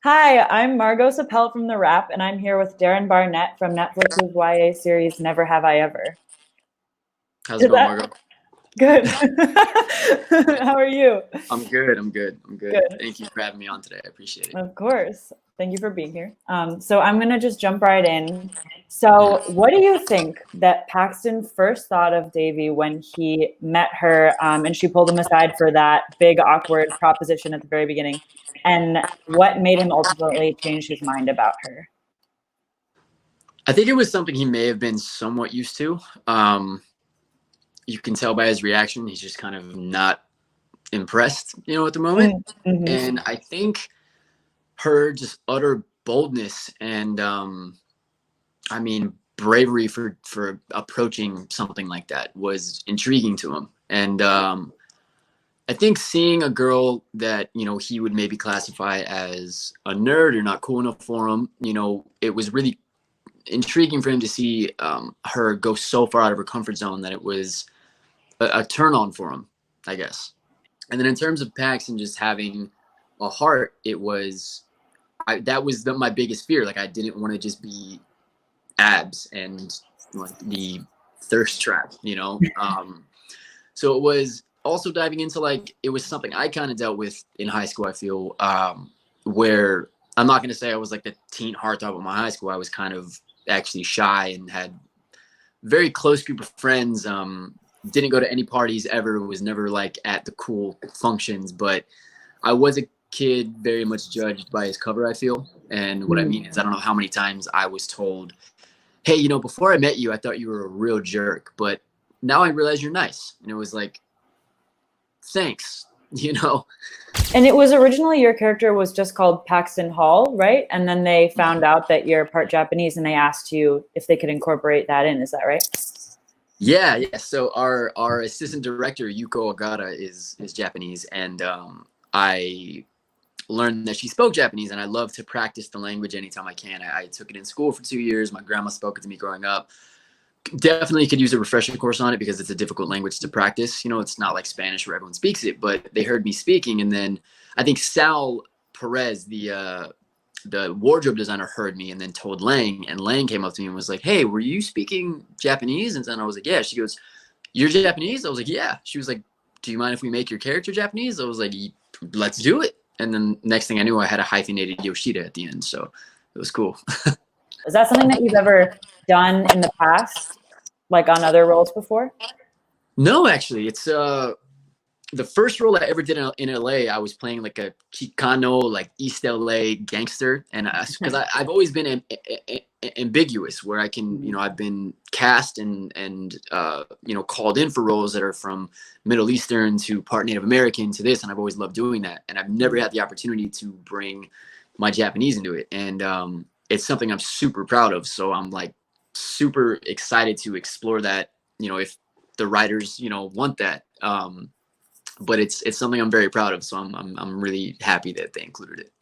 Hi, I'm Margot Sapel from TheWrap, and I'm here with Darren Barnet from Netflix's YA series Never Have I Ever. How's it Is going, that Margot? good? How are you? I'm good. I'm good. I'm good. Good. Thank you for having me on today. I appreciate it. Of course. Thank you for being here. So I'm going to just jump right in. Mhm. So, what do you think that Paxton first thought of Devi when he met her and she pulled him aside for that big, awkward proposition at the very beginning? And what made him ultimately change his mind about her? I think it was something he may have been somewhat used to. You can tell by his reaction, he's just kind of not impressed, at the moment. Mm-hmm. And I think her just utter boldness and, I mean, bravery for approaching something like that was intriguing to him. And I think seeing a girl that, he would maybe classify as a nerd or not cool enough for him, it was really intriguing for him to see her go so far out of her comfort zone that it was a turn on for him, I guess. And then in terms of Paxton just having a heart, that was my biggest fear. Like I didn't want to just be abs and like the thirst trap, So it was also diving into like it was something I kind of dealt with in high school. I feel where I'm not going to say I was like the teen heartthrob of my high school. I was kind of actually shy and had very close group of friends. Didn't go to any parties ever. Was never like at the cool functions, but I was a kid very much judged by his cover. I feel, and what I mean is I don't know how many times I was told, "Hey, before I met you, I thought you were a real jerk, but now I realize you're nice." And it was like, thanks. And it was originally your character was just called Paxton Hall, right? And then they found out that you're part Japanese and they asked you if they could incorporate that in. Is that right? Yeah. So our assistant director Yuko Ogata is Japanese, and I learned that she spoke Japanese, and I love to practice the language anytime I can. I took it in school for 2 years. My grandma spoke it to me growing up. Definitely could use a refresher course on it because it's a difficult language to practice. It's not like Spanish where everyone speaks it, but they heard me speaking, and then I think Sal Perez, the wardrobe designer, heard me and then told Lang, and Lang came up to me and was like, "Hey, were you speaking Japanese?" And then I was like, "Yeah." She goes, "You're Japanese?" I was like, "Yeah." She was like, "Do you mind if we make your character Japanese?" I was like, "Let's do it." And then next thing I knew, I had a hyphenated Yoshida at the end, so it was cool. Is that something that you've ever done in the past, like on other roles before? No, actually, it's the first role I ever did in LA. I was playing like a Chicano, like East LA gangster, and because I've always been ambiguous, where I can, I've been cast and called in for roles that are from Middle Eastern to part Native American to this, and I've always loved doing that, and I've never had the opportunity to bring my Japanese into it, and it's something I'm super proud of. So I'm like super excited to explore that. If the writers, want that. But it's something I'm very proud of, so I'm really happy that they included it.